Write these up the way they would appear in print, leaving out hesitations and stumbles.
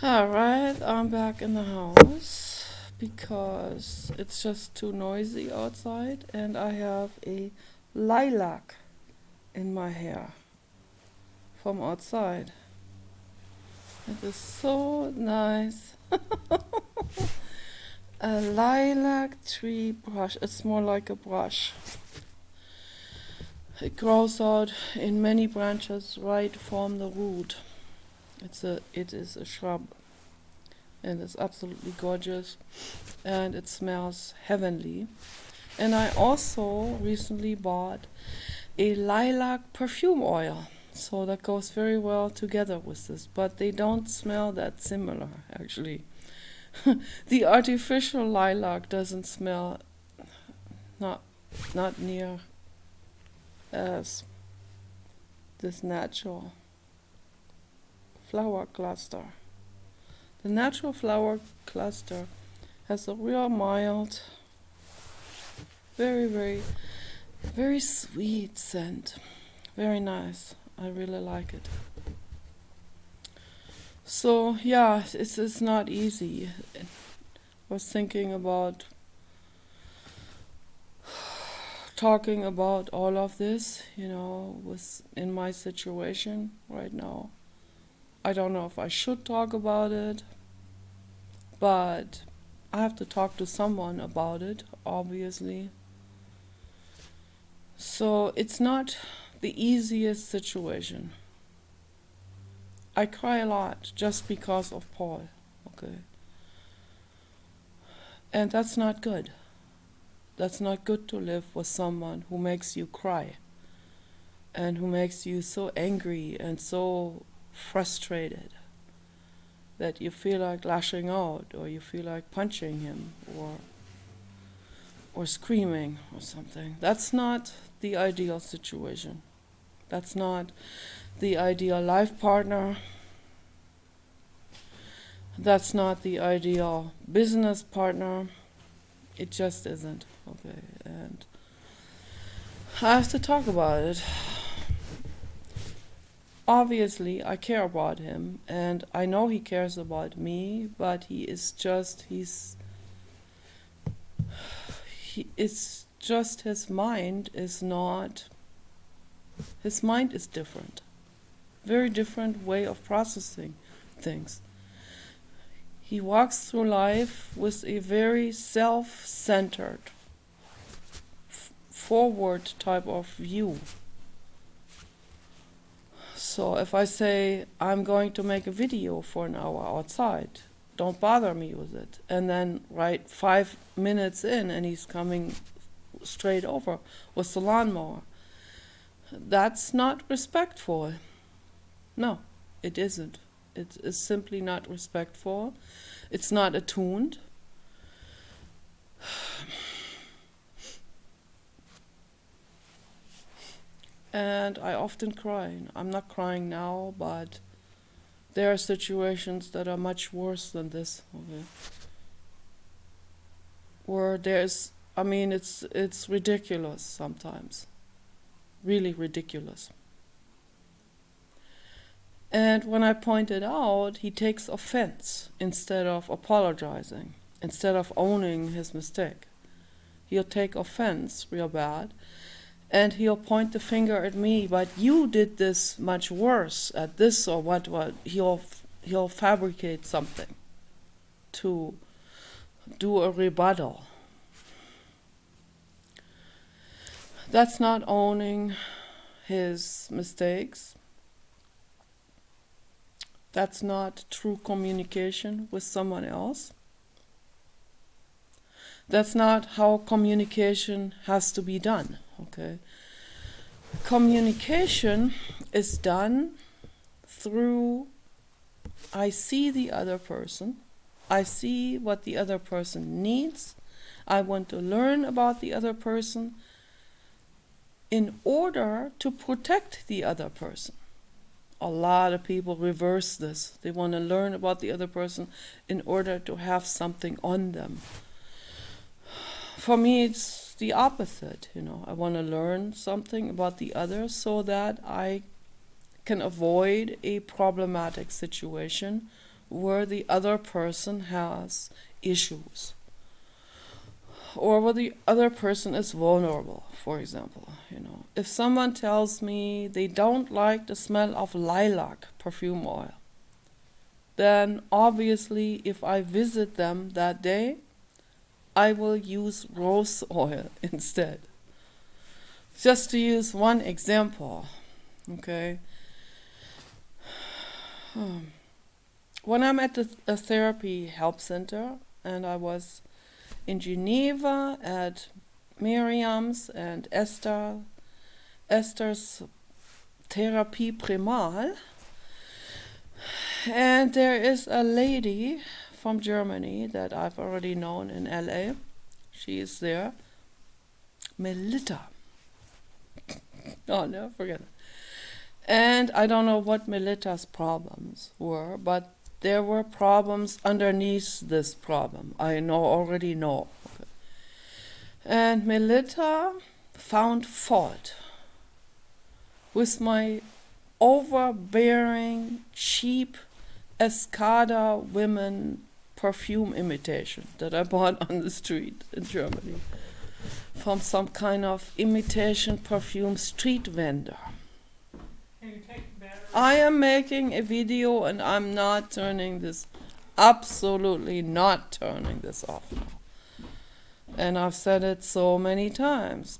Alright, I'm back in the house because it's just too noisy outside and I have a lilac in my hair from outside. It is so nice. A lilac tree brush. It's more like a brush. It grows out in many branches right from the root. It is a shrub and it's absolutely gorgeous and it smells heavenly. And I also recently bought a lilac perfume oil. So that goes very well together with this, but they don't smell that similar actually. The artificial lilac doesn't smell not not near as this natural flower cluster. The natural flower cluster has a real mild, very sweet scent. Very nice. I really like it. So yeah, it's not easy. I was thinking about talking about all of this, was in my situation right now. I don't know if I should talk about it, but I have to talk to someone about it, obviously. So it's not the easiest situation. I cry a lot just because of Paul, okay? And that's not good. That's not good to live with someone who makes you cry and who makes you so angry and so frustrated that you feel like lashing out or you feel like punching him or screaming or something. That's not the ideal situation. That's not the ideal life partner. That's not the ideal business partner. It just isn't. Okay, and I have to talk about it. Obviously, I care about him, and I know he cares about me, but it's just his mind is not, his mind is different. Very different way of processing things. He walks through life with a very self-centered, forward type of view. So if I say, I'm going to make a video for an hour outside, don't bother me with it. And then right 5 minutes in and he's coming straight over with the lawnmower. That's not respectful. No, it isn't. It is simply not respectful. It's not attuned. And I often cry. I'm not crying now, but there are situations that are much worse than this. Okay? Where it's ridiculous sometimes. Really ridiculous. And when I point it out, he takes offense instead of apologizing, instead of owning his mistake. He'll take offense real bad, and he'll point the finger at me, but you did this much worse at this or what. He'll fabricate something to do a rebuttal. That's not owning his mistakes. That's not true communication with someone else. That's not how communication has to be done, okay? Communication is done through, I see the other person, I see what the other person needs, I want to learn about the other person in order to protect the other person. A lot of people reverse this. They want to learn about the other person in order to have something on them. For me, it's the opposite. I want to learn something about the other so that I can avoid a problematic situation where the other person has issues, or where the other person is vulnerable. For example, if someone tells me they don't like the smell of lilac perfume oil, then obviously if I visit them that day, I will use rose oil instead. Just to use one example, okay? When I'm at a therapy help center, and I was in Geneva at Miriam's and Esther's Therapie Primal, and there is a lady from Germany that I've already known in LA. She is there, Melita. Oh, no, forget it. And I don't know what Melita's problems were, but there were problems underneath this problem. I already know. Okay. And Melita found fault with my overbearing, cheap Escada women perfume imitation that I bought on the street in Germany from some kind of imitation perfume street vendor. I am making a video and I'm not turning this, absolutely not turning this off now. And I've said it so many times,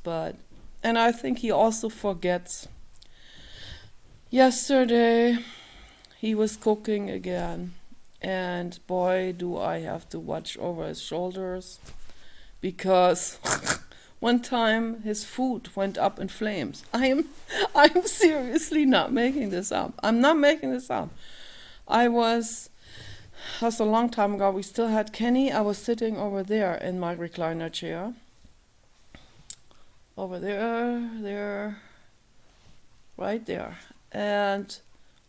and I think he also forgets. Yesterday, he was cooking again, and boy, do I have to watch over his shoulders, because one time his food went up in flames. I'm seriously not making this up. I'm not making this up. That was a long time ago. We still had Kenny. I was sitting over there in my recliner chair. Over there, right there. And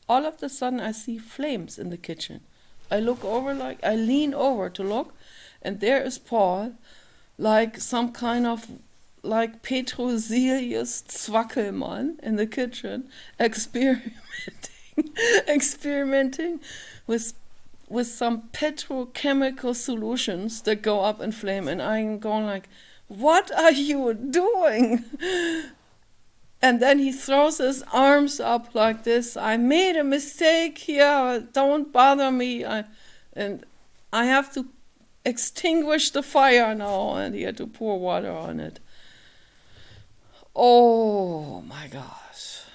all of a sudden I see flames in the kitchen. I lean over to look, and there is Paul, like some kind of Petrosilius Zwackelmann in the kitchen, experimenting with some petrochemical solutions that go up in flame, and I'm going like, what are you doing? And then he throws his arms up like this. I made a mistake here. Don't bother me. And I have to extinguish the fire now. And he had to pour water on it. Oh my gosh.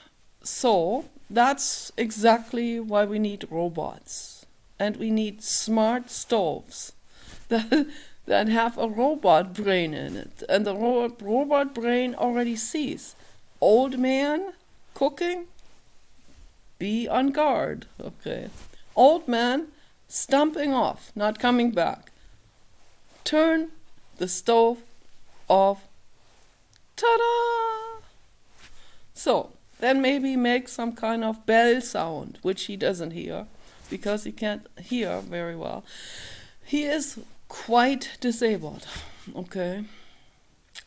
So that's exactly why we need robots. And we need smart stoves that have a robot brain in it. And the robot brain already sees. Old man cooking, be on guard, okay. Old man stumping off, not coming back. Turn the stove off. Ta-da! So, then maybe make some kind of bell sound, which he doesn't hear, because he can't hear very well. He is quite disabled, okay.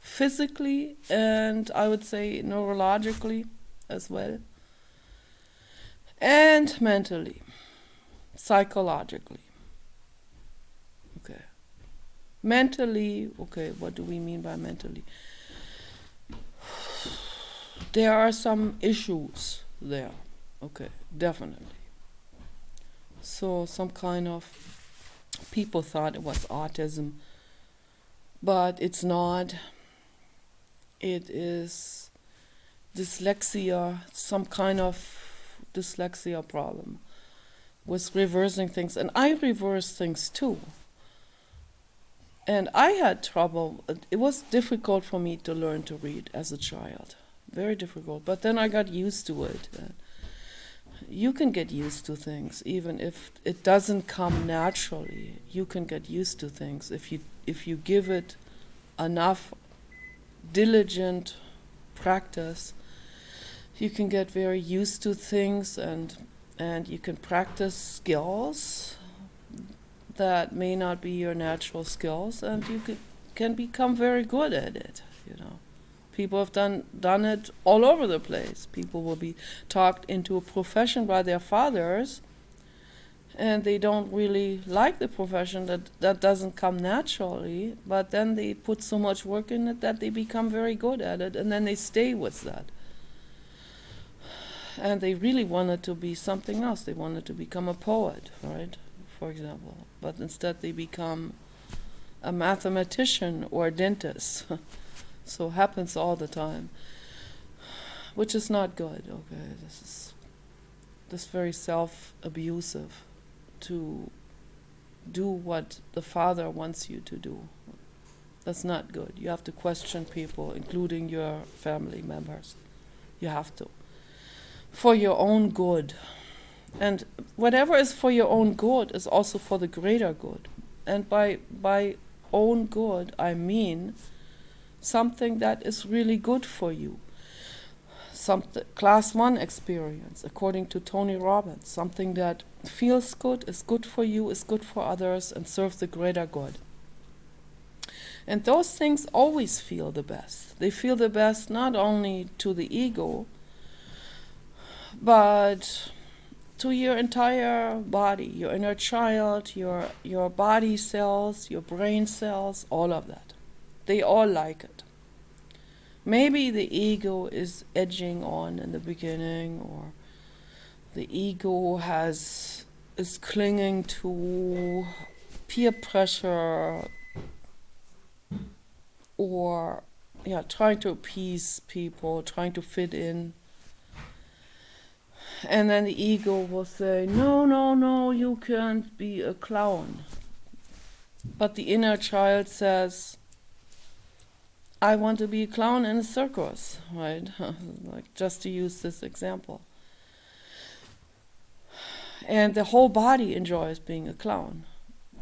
Physically, and I would say neurologically as well, and mentally, psychologically. Okay. Mentally, okay, what do we mean by mentally? There are some issues there, okay, definitely. So some kind of, people thought it was autism, but it's not. It is dyslexia, some kind of dyslexia problem with reversing things. And I reverse things too. And I had trouble. It was difficult for me to learn to read as a child. Very difficult. But then I got used to it. You can get used to things, even if it doesn't come naturally. You can get used to things if you give it enough diligent practice. You can get very used to things, and you can practice skills that may not be your natural skills, and you can become very good at it. People have done it all over the place. People will be talked into a profession by their fathers, and they don't really like the profession, that doesn't come naturally, but then they put so much work in it that they become very good at it, and then they stay with that. And they really wanted to be something else. They wanted to become a poet, right, for example, but instead they become a mathematician or a dentist. So happens all the time, which is not good. Okay, this very self-abusive to do what the Father wants you to do. That's not good. You have to question people, including your family members. You have to, for your own good. And whatever is for your own good is also for the greater good. And by own good, I mean something that is really good for you. Something, class 1 experience, according to Tony Robbins, something that feels good, is good for you, is good for others, and serves the greater good. And those things always feel the best. They feel the best not only to the ego, but to your entire body, your inner child, your body cells, your brain cells, all of that. They all like it. Maybe the ego is edging on in the beginning, or the ego is clinging to peer pressure, or trying to appease people, trying to fit in. And then the ego will say, no, you can't be a clown. But the inner child says, I want to be a clown in a circus, right? Like, just to use this example. And the whole body enjoys being a clown,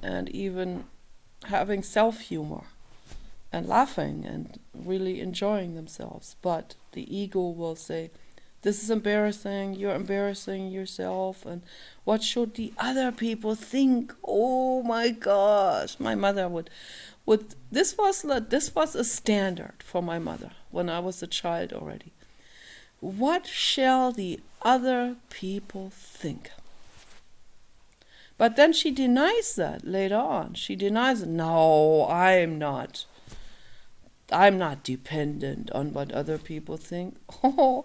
and even having self-humor, and laughing, and really enjoying themselves. But the ego will say, this is embarrassing, you're embarrassing yourself, and what should the other people think? Oh my gosh, my mother would this was a standard for my mother when I was a child already. What shall the other people think? But then she denies that later on. She denies it. No, I'm not dependent on what other people think. Oh,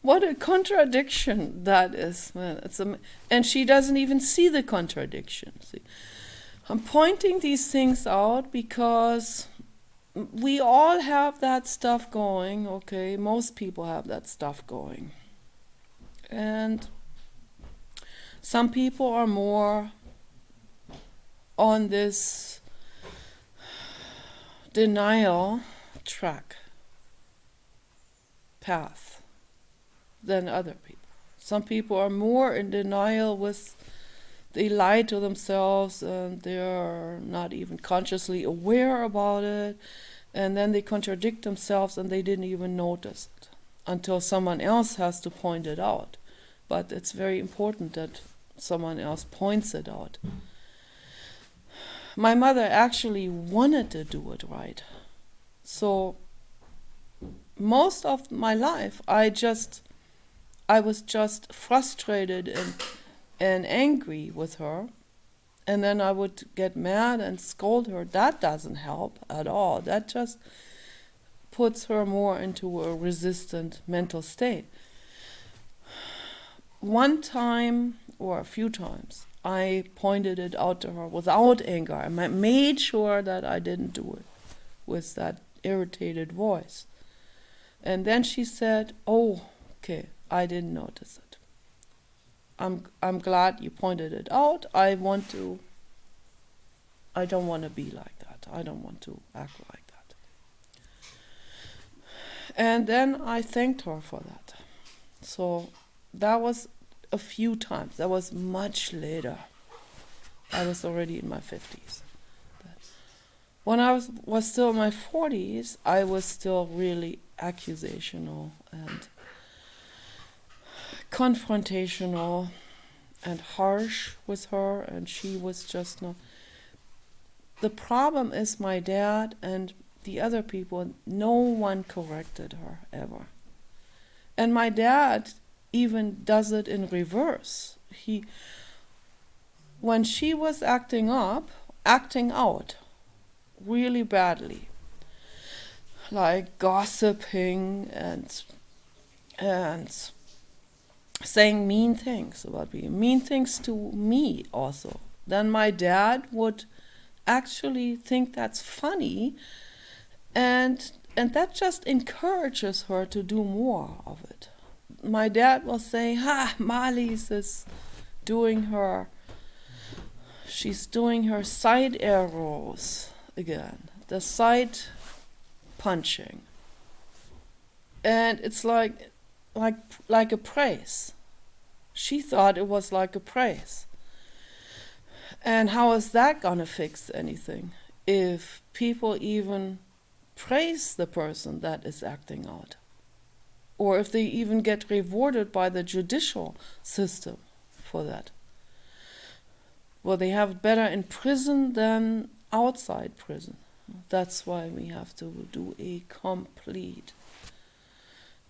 what a contradiction that is. And she doesn't even see the contradiction. See? I'm pointing these things out because we all have that stuff going, okay? Most people have that stuff going. And some people are more on this denial path than other people. Some people are more in denial with, they lie to themselves and they're not even consciously aware about it, and then they contradict themselves and they didn't even notice it until someone else has to point it out. But it's very important that someone else points it out. My mother actually wanted to do it right. So most of my life I was just frustrated and angry with her, and then I would get mad and scold her. That doesn't help at all. That just puts her more into a resistant mental state. One time or a few times I pointed it out to her without anger. I made sure that I didn't do it with that irritated voice. And then she said, oh, okay, I didn't notice it. I'm glad you pointed it out. I don't want to be like that. I don't want to act like that. And then I thanked her for that. So that was a few times. That was much later. I was already in my 50s. When I was still in my 40s, I was still really accusational and confrontational and harsh with her, and she was just not. The problem is my dad and the other people, no one corrected her ever. And my dad even does it in reverse. when she was acting out really badly, like gossiping and saying mean things about me, mean things to me also, then my dad would actually think that's funny, and that just encourages her to do more of it. My dad will say, Marlies is doing her, she's doing her side arrows again, the side punching. And it's like a praise. She thought it was like a praise. And how is that gonna fix anything if people even praise the person that is acting out? Or if they even get rewarded by the judicial system for that? Well, they have it better in prison than outside prison. That's why we have to do a complete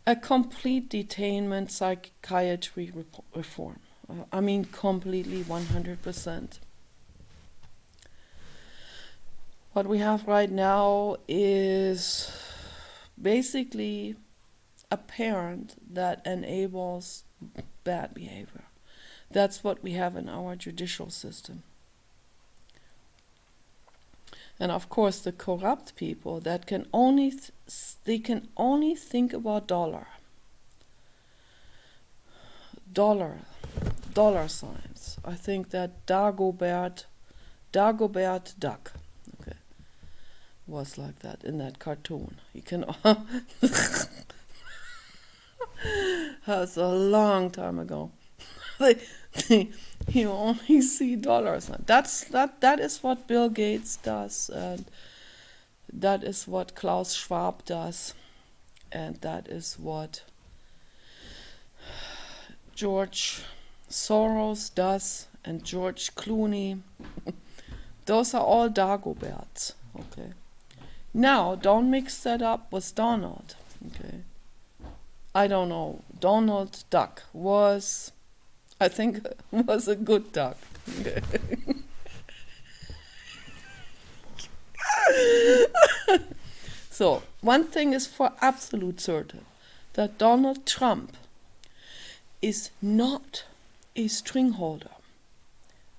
detainment psychiatry reform. I mean completely 100%. What we have right now is basically a parent that enables bad behavior. That's what we have in our judicial system. And of course, the corrupt people that can only think about dollar signs. I think that Dagobert Duck, okay, was like that in that cartoon. You can. That's a long time ago. You only see dollars. That is what Bill Gates does, and that is what Klaus Schwab does, and that is what George Soros does, and George Clooney. Those are all Dagoberts. Okay. Now, don't mix that up with Donald. Okay. I don't know. Donald Duck was a good duck. Okay. So, one thing is for absolute certain, that Donald Trump is not a string holder.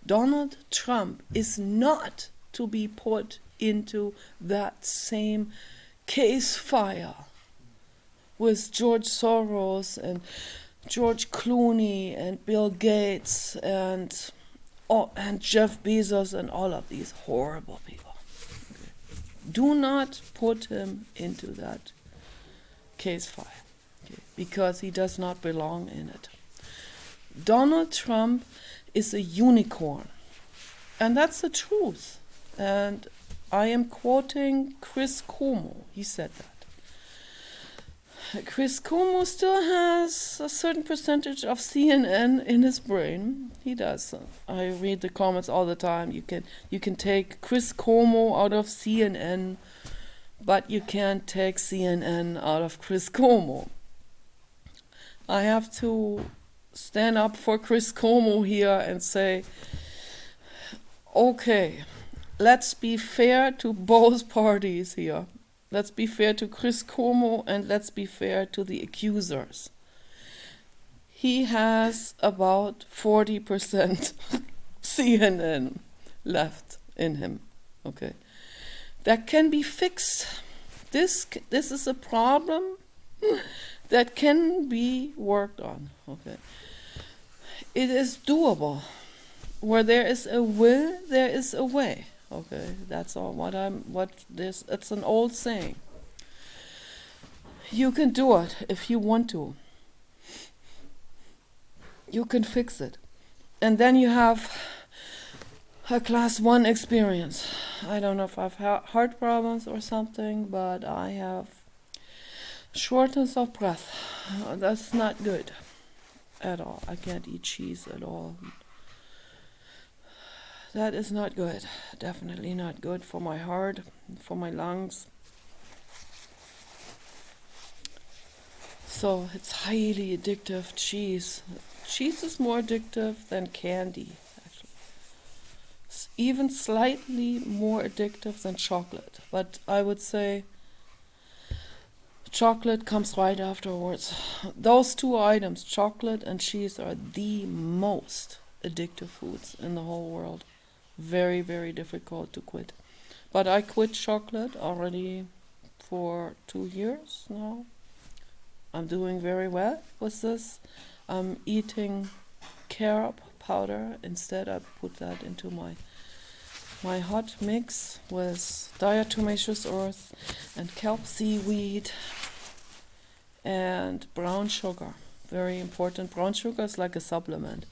Donald Trump is not to be put into that same case fire with George Soros and George Clooney and Bill Gates and Jeff Bezos and all of these horrible people. Okay. Do not put him into that case fire, okay, because he does not belong in it. Donald Trump is a unicorn, and that's the truth. And I am quoting Chris Cuomo. He said that. Chris Cuomo still has a certain percentage of CNN in his brain. He does. I read the comments all the time. You can take Chris Cuomo out of CNN, but you can't take CNN out of Chris Cuomo. I have to stand up for Chris Cuomo here and say, okay, let's be fair to both parties here. Let's be fair to Chris Cuomo, and let's be fair to the accusers. He has about 40% CNN left in him. Okay, that can be fixed. This is a problem that can be worked on. Okay, it is doable. Where there is a will, there is a way. Okay, that's all. It's an old saying. You can do it if you want to. You can fix it. And then you have a class 1 experience. I don't know if I've heart problems or something, but I have shortness of breath. That's not good at all. I can't eat cheese at all. That is not good. Definitely not good for my heart, for my lungs. So it's highly addictive, cheese. Cheese is more addictive than candy, actually. even slightly more addictive than chocolate. But I would say chocolate comes right afterwards. Those two items, chocolate and cheese, are the most addictive foods in the whole world. Very, very difficult to quit. But I quit chocolate already for 2 years now. I'm doing very well with this. I'm eating carob powder. Instead, I put that into my hot mix with diatomaceous earth and kelp seaweed and brown sugar. Very important. Brown sugar is like a supplement.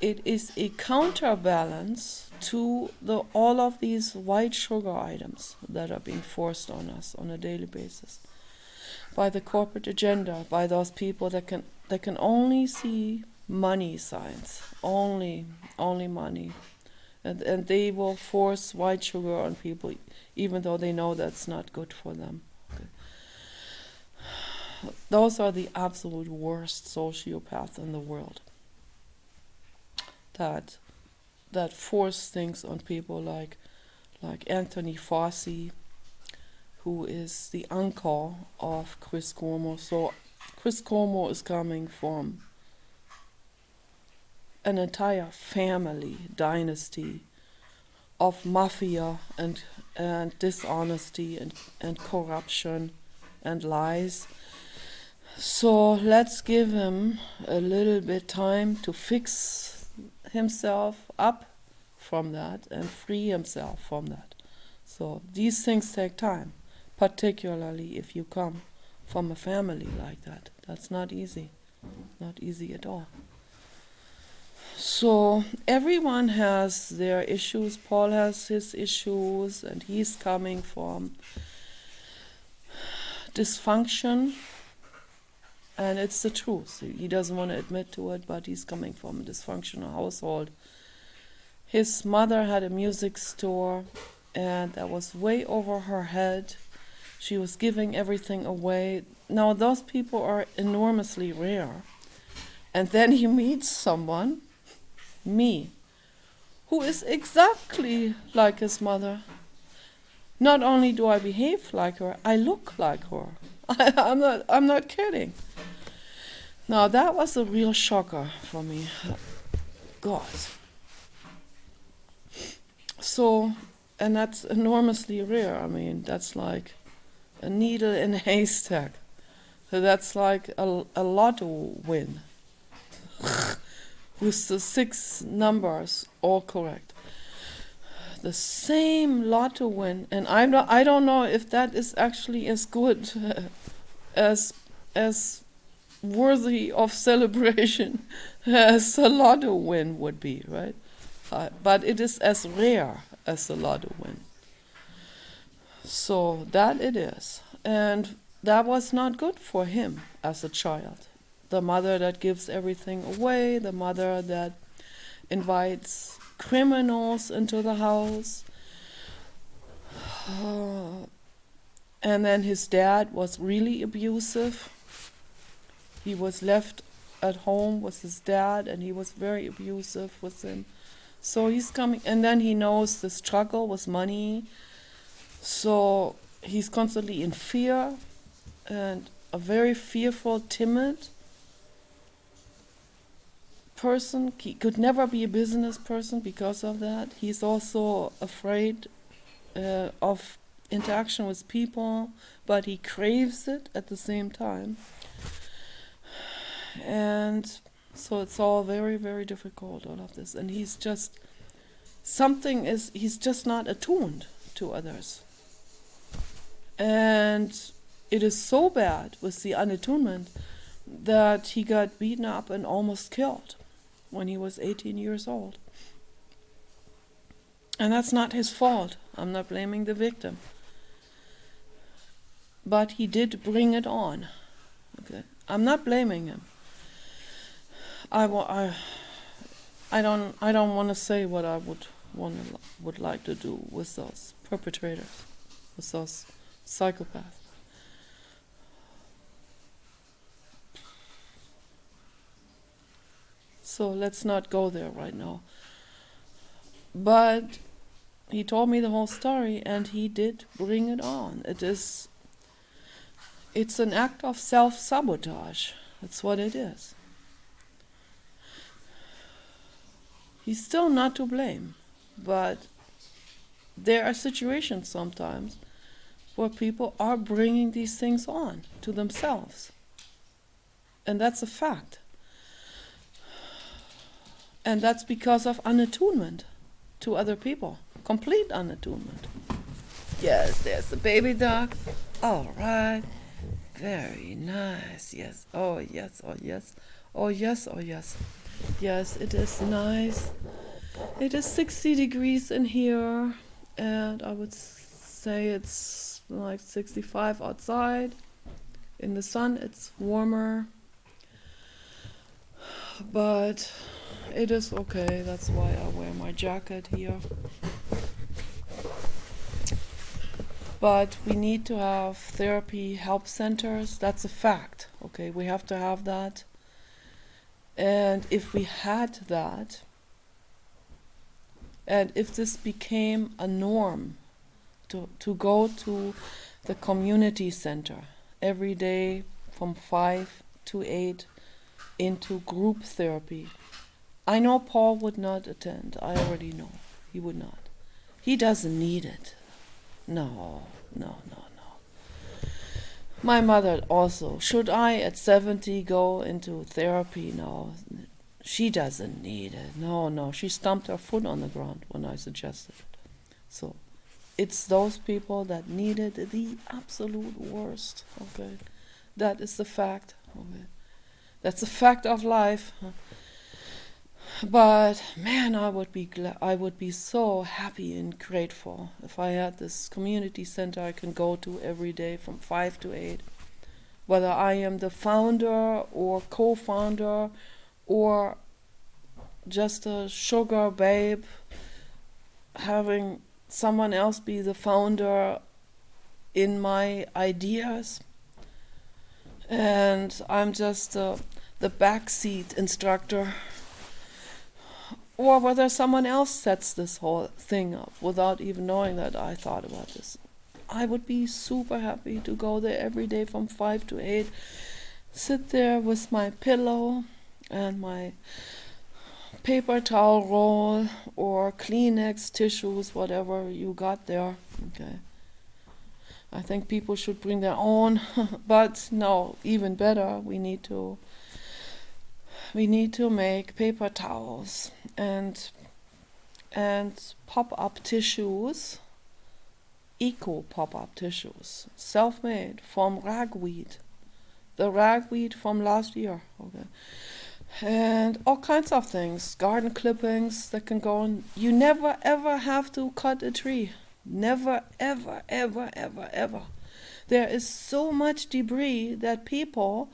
It is a counterbalance to all of these white sugar items that are being forced on us on a daily basis by the corporate agenda, by those people that can only see money signs, only money, and they will force white sugar on people, even though they know that's not good for them. Okay. Those are the absolute worst sociopaths in the world. That force things on people like Anthony Fauci, who is the uncle of Chris Cuomo. So Chris Cuomo is coming from an entire family dynasty of mafia and dishonesty and corruption and lies. So let's give him a little bit time to fix himself up from that and free himself from that. So these things take time, particularly if you come from a family like that. That's not easy. Not easy at all. So everyone has their issues. Paul has his issues, and he's coming from dysfunction, and it's the truth. He doesn't want to admit to it, but he's coming from a dysfunctional household. His mother had a music store, and that was way over her head. She was giving everything away. Now, those people are enormously rare. And then he meets someone, me, who is exactly like his mother. Not only do I behave like her, I look like her. I'm not kidding. Now, that was a real shocker for me. God. So, and that's enormously rare. I mean, that's like a needle in a haystack. So that's like a lotto win. With the 6 numbers all correct. The same lotto win, and I don't know if that is actually as good as worthy of celebration as a lotto win would be, right? But it is as rare as a lotto win. So that it is. And that was not good for him as a child. The mother that gives everything away, the mother that invites criminals into the house. And then his dad was really abusive. He was left at home with his dad, and he was very abusive with him. So he's coming, and then he knows the struggle with money. So he's constantly in fear, and a very fearful, timid person. He could never be a business person because of that. He's also afraid of interaction with people, but he craves it at the same time. And so it's all very, very difficult, all of this. And he's just not attuned to others. And it is so bad with the unattunement that he got beaten up and almost killed when he was 18 years old. And that's not his fault. I'm not blaming the victim. But he did bring it on. Okay, I'm not blaming him. I don't want to say what I would like to do with those perpetrators, with those psychopaths. So let's not go there right now. But he told me the whole story, and he did bring it on. It's an act of self-sabotage. That's what it is. He's still not to blame, but there are situations sometimes where people are bringing these things on to themselves. And that's a fact. And that's because of unattunement to other people. Complete unattunement. Yes, there's the baby duck. All right. Very nice. Yes. Oh, yes. Oh, yes. Oh, yes. Oh, yes. Yes, it is nice. It is 60 degrees in here, and I would say it's like 65 outside. In the sun, it's warmer, but it is okay. That's why I wear my jacket here. But we need to have therapy help centers. That's a fact. Okay, we have to have that. And if we had that, and if this became a norm to go to the community center every day from 5 to 8 into group therapy, I know Paul would not attend. I already know. He would not. He doesn't need it. No. My mother also. Should I at 70 go into therapy? No. She doesn't need it. No. She stomped her foot on the ground when I suggested it. So it's those people that need it the absolute worst. Okay. That is the fact. Okay. That's a fact of life. But man, I would be so happy and grateful if I had this community center I can go to every day from 5 to 8. Whether I am the founder or co-founder or just a sugar babe, having someone else be the founder in my ideas, and I'm just the backseat instructor. Or whether someone else sets this whole thing up without even knowing that I thought about this. I would be super happy to go there every day from 5 to 8, sit there with my pillow and my paper towel roll or Kleenex, tissues, whatever you got there. Okay. I think people should bring their own, but no, even better, we need to make paper towels and pop-up tissues, eco pop-up tissues, self-made from ragweed, the ragweed from last year, okay, and all kinds of things, garden clippings that can go on. You never ever have to cut a tree, never ever ever ever ever. There is so much debris that people,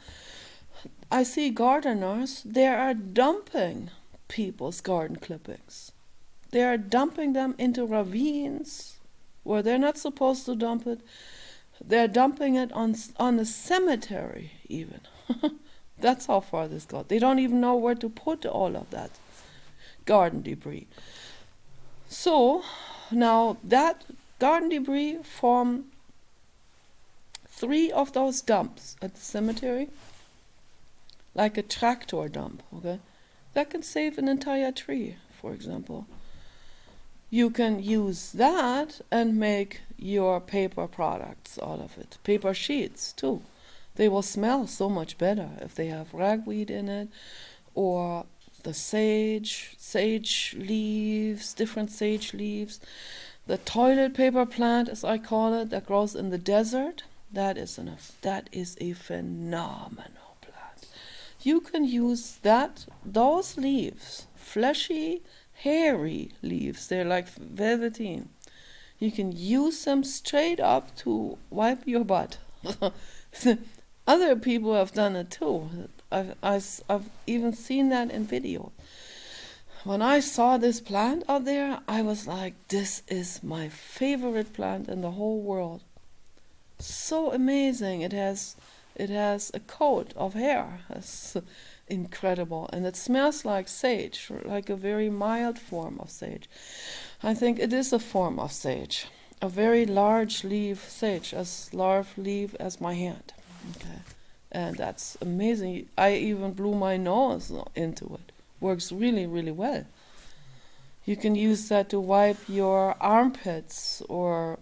I see gardeners, they are dumping people's garden clippings. They are dumping them into ravines where they're not supposed to dump it. They're dumping it on the cemetery even. That's how far this got. They don't even know where to put all of that garden debris. So now that garden debris from 3 of those dumps at the cemetery, like a tractor dump, okay? That can save an entire tree, for example. You can use that and make your paper products out of it. Paper sheets, too. They will smell so much better if they have ragweed in it, or the sage leaves, different sage leaves. The toilet paper plant, as I call it, that grows in the desert, that is a phenomenal plant. You can use those leaves, fleshy, hairy leaves, they're like velveteen. You can use them straight up to wipe your butt. Other people have done it too. I've even seen that in video. When I saw this plant out there, I was like, this is my favorite plant in the whole world. So amazing. It has a coat of hair. incredible. And it smells like sage, like a very mild form of sage. I think it is a form of sage, a very large leaf sage, as large leaf as my hand. Okay. And that's amazing. I even blew my nose into it. Works really, really well. You can use that to wipe your armpits, or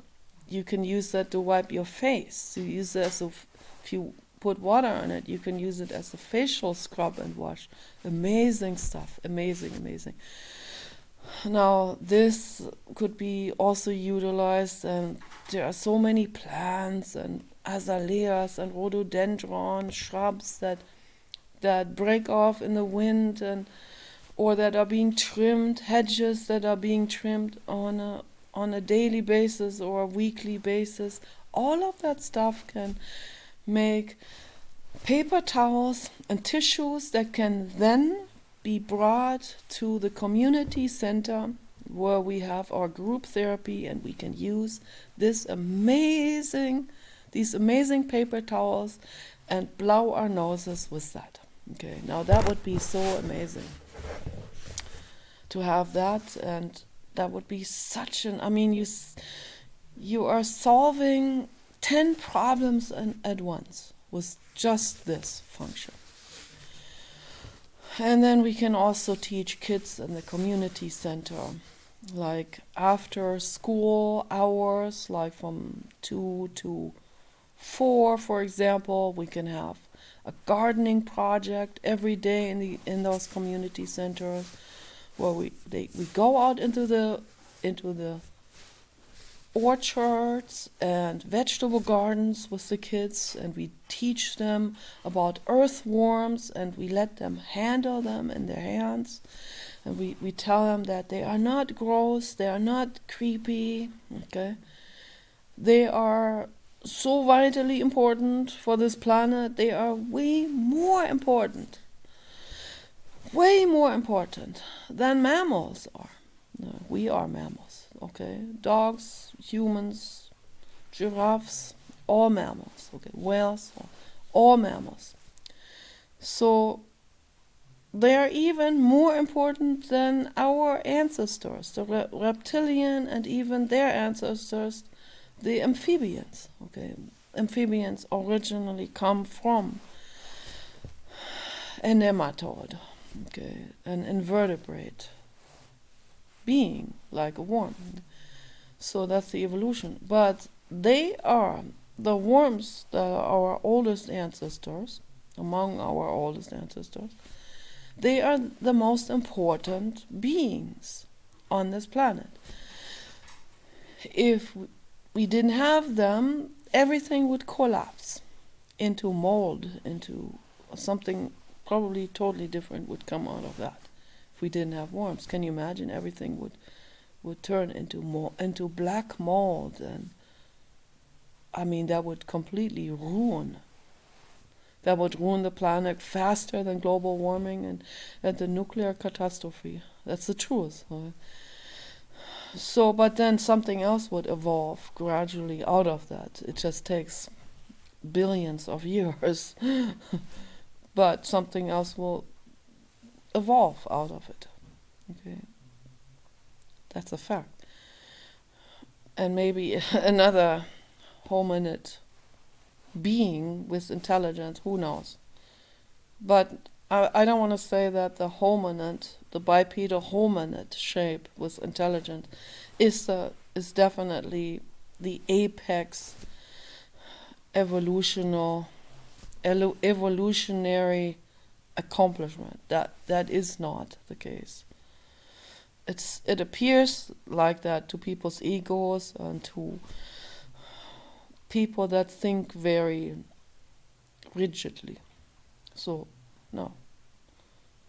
you can use that to wipe your face. You use it as if you put water on it, you can use it as a facial scrub and wash. Amazing stuff. Amazing, amazing. Now, this could be also utilized, and there are so many plants and azaleas and rhododendron shrubs that break off in the wind, and or that are being trimmed, hedges that are being trimmed on a daily basis or a weekly basis. All of that stuff can make paper towels and tissues that can then be brought to the community center where we have our group therapy, and we can use these amazing paper towels and blow our noses with that. Okay, now that would be so amazing to have that, and that would be such an, I mean, you are solving 10 problems at once with just this function. And then we can also teach kids in the community center, like after school hours, like from 2 to 4, for example. We can have a gardening project every day in those community centers, where we go out into the orchards and vegetable gardens with the kids, and we teach them about earthworms, and we let them handle them in their hands, and we tell them that they are not gross, they are not creepy, okay? They are so vitally important for this planet. They are way more important than mammals are. No, we are mammals, okay? Dogs, humans, giraffes, all mammals, okay? Whales, all mammals. So they are even more important than our ancestors, the reptilian, and even their ancestors, the amphibians, okay? Amphibians originally come from a nematode, okay, an invertebrate being, like a worm. So that's the evolution. But they are the worms that are our oldest ancestors, among our oldest ancestors. They are the most important beings on this planet. If we didn't have them, everything would collapse into mold, into something probably totally different would come out of that. If we didn't have worms, can you imagine? Everything would turn into black mold, and I mean that would completely ruin. That would ruin the planet faster than global warming and the nuclear catastrophe. That's the truth. So, but then something else would evolve gradually out of that. It just takes billions of years. But something else will evolve out of it. Okay, that's a fact. And maybe another hominid being with intelligence, who knows? But I don't want to say that the hominid, the bipedal hominid shape with intelligence is definitely the apex evolutionary accomplishment. That is not the case. It appears like that to people's egos and to people that think very rigidly. So no.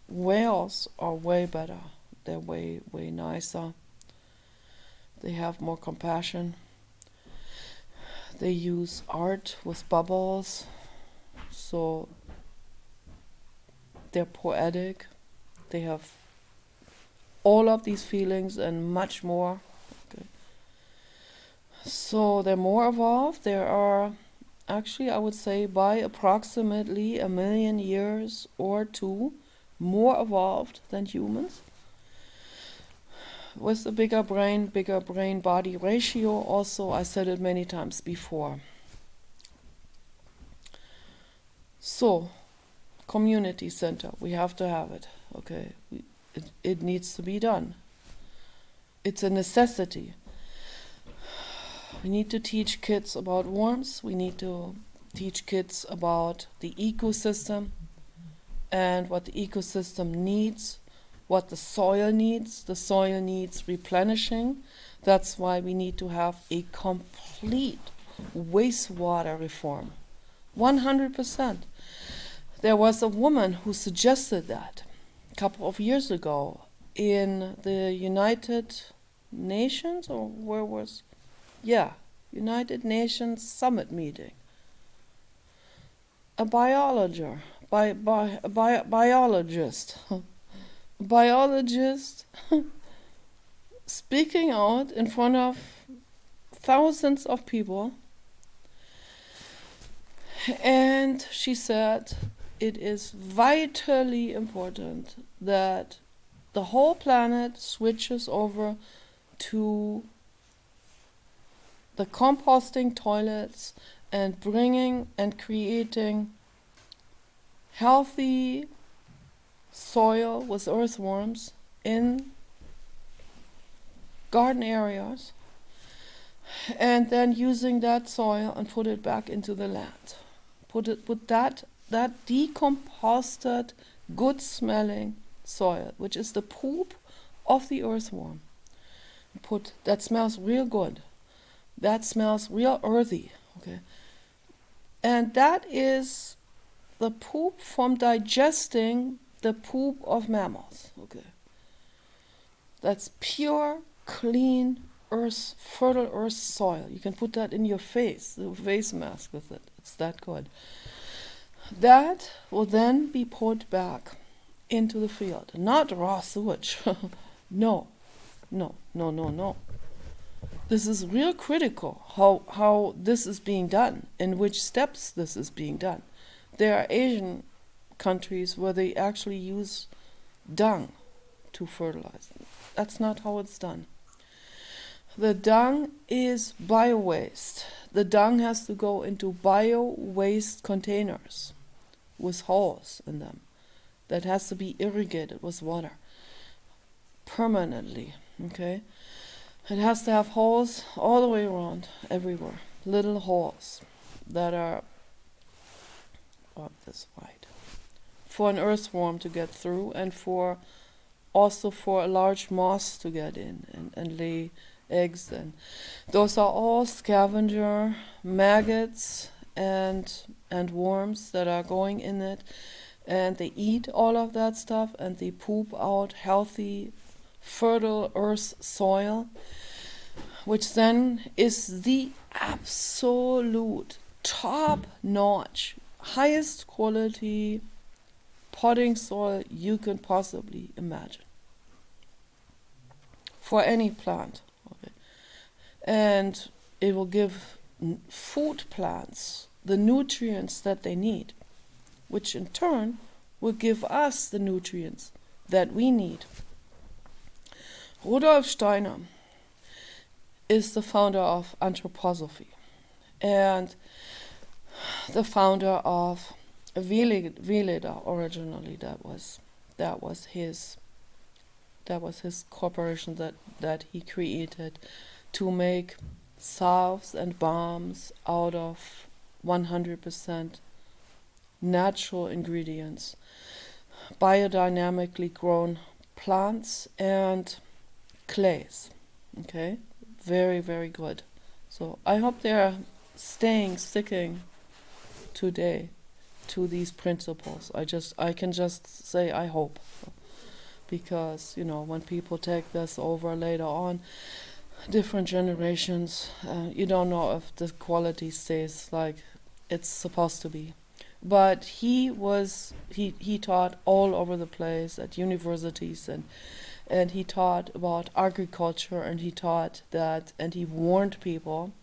Whales are way better. They're way, way nicer. They have more compassion. They use art with bubbles. So they're poetic. They have all of these feelings and much more. Okay. So they're more evolved. There are actually I would say by approximately 1,000,000 years or two, more evolved than humans, with a bigger brain body ratio. Also, I said it many times before. So, community center, we have to have it. Okay, it needs to be done. It's a necessity. We need to teach kids about worms. We need to teach kids about the ecosystem and what the ecosystem needs, what the soil needs. The soil needs replenishing. That's why we need to have a complete wastewater reform. 100%. There was a woman who suggested that a couple of years ago in the United Nations, or where was, United Nations summit meeting. A biologist, biologist speaking out in front of thousands of people, and she said it is vitally important that the whole planet switches over to the composting toilets and bringing and creating healthy soil with earthworms in garden areas, and then using that soil and put it back into the land. Put that decomposted, good smelling soil, which is the poop of the earthworm. That smells real good. That smells real earthy. Okay. And that is the poop from digesting the poop of mammals. Okay. That's pure, clean earth, fertile earth soil. You can put that in your face, the face mask with it. It's that good. That will then be put back into the field. Not raw sewage. No. This is real critical, how this is being done, in which steps this is being done. There are Asian countries where they actually use dung to fertilize. That's not how it's done. The dung is bio-waste. The dung has to go into bio-waste containers with holes in them that has to be irrigated with water permanently. Okay? It has to have holes all the way around, everywhere. Little holes that are about this wide. For an earthworm to get through, and also for a large moth to get in and lay eggs. And those are all scavenger maggots and worms that are going in it. And they eat all of that stuff and they poop out healthy, fertile earth soil, which then is the absolute top-notch, highest quality potting soil you can possibly imagine for any plant. Okay. And it will give food plants the nutrients that they need, which in turn will give us the nutrients that we need. Rudolf Steiner is the founder of anthroposophy and the founder of Veleda originally. That was his corporation that he created to make salves and balms out of 100% natural ingredients, biodynamically grown plants and clays. Okay, very, very good. So I hope they're sticking today to these principles. I can just say I hope, because when people take this over later on, different generations, you don't know if the quality stays like it's supposed to be. But he taught all over the place at universities, and he taught about agriculture, and he taught that, and he warned people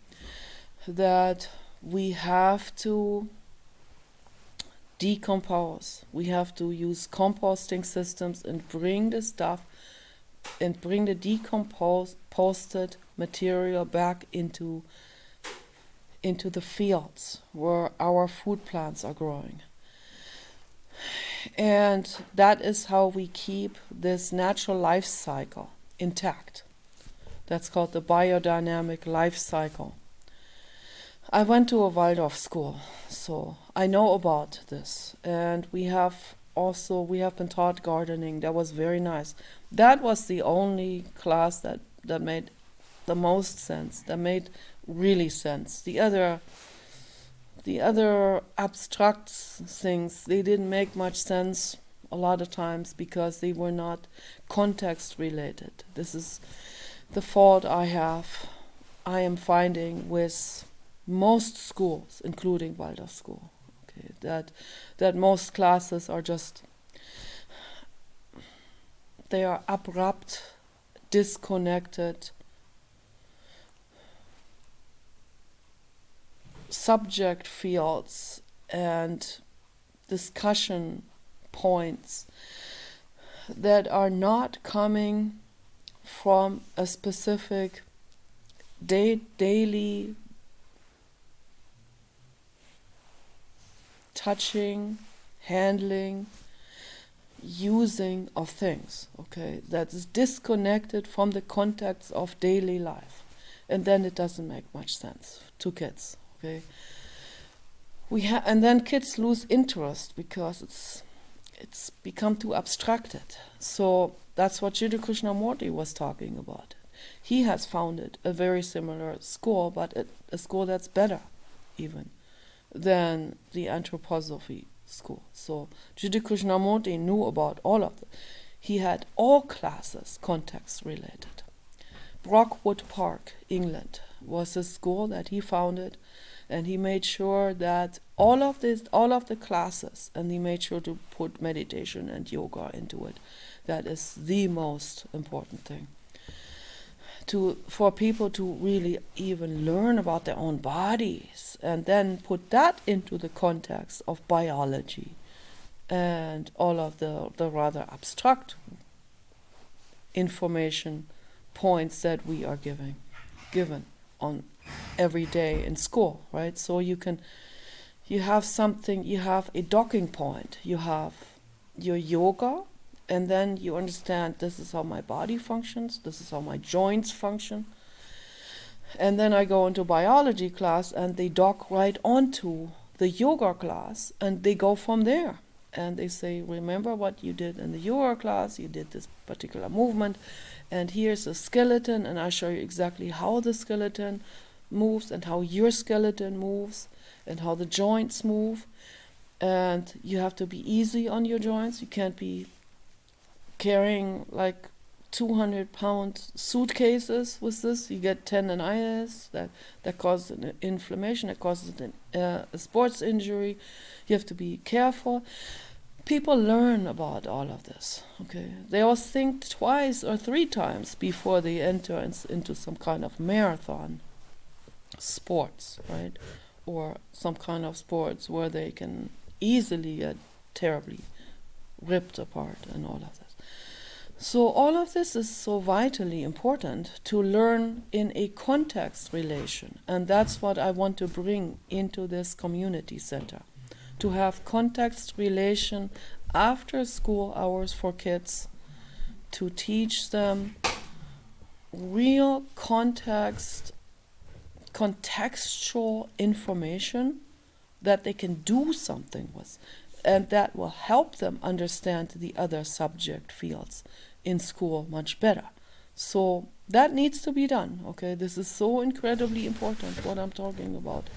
that we have to decompose. We have to use composting systems and bring the stuff and bring the decomposed material back into the fields where our food plants are growing. And that is how we keep this natural life cycle intact. That's called the biodynamic life cycle. I went to a Waldorf school, so I know about this. And we have been taught gardening. That was very nice. That was the only class that made the most sense, that made really sense. The other abstract things, they didn't make much sense a lot of times because they were not context related. This is the fault I am finding with most schools, including Waldorf school. Okay, that most classes are they are abrupt, disconnected, subject fields and discussion points that are not coming from a specific daily touching, handling, using of things, okay, that is disconnected from the context of daily life. And then it doesn't make much sense to kids, okay. And then kids lose interest because it's become too abstracted. So that's what Jiddu Krishnamurti was talking about. He has founded a very similar school, but a school that's better even than the anthroposophy school. So Jiddu Krishnamurti knew about all of it. He had all classes context related. Brockwood Park, England, was a school that he founded, and he made sure that all of the classes, and he made sure to put meditation and yoga into it. That is the most important thing. For people to really even learn about their own bodies and then put that into the context of biology and all of the rather abstract information points that we are given on every day in school, right? So you have a docking point, you have your yoga, and then you understand this is how my body functions, this is how my joints function. And then I go into biology class and they dock right onto the yoga class and they go from there. And they say, remember what you did in the yoga class, you did this particular movement, and here's a skeleton, and I show you exactly how the skeleton moves and how your skeleton moves and how the joints move. And you have to be easy on your joints. You can't be carrying like 200-pound suitcases with this. You get tendonitis that causes an inflammation, that causes a sports injury. You have to be careful. People learn about all of this, okay? They all think twice or three times before they enter into some kind of marathon sports, right? Or some kind of sports where they can easily get terribly ripped apart and all of this. So all of this is so vitally important to learn in a context relation. And that's what I want to bring into this community center. To have context relation after school hours for kids, to teach them real contextual information that they can do something with, and that will help them understand the other subject fields in school much better. So that needs to be done, okay? This is so incredibly important, what I'm talking about.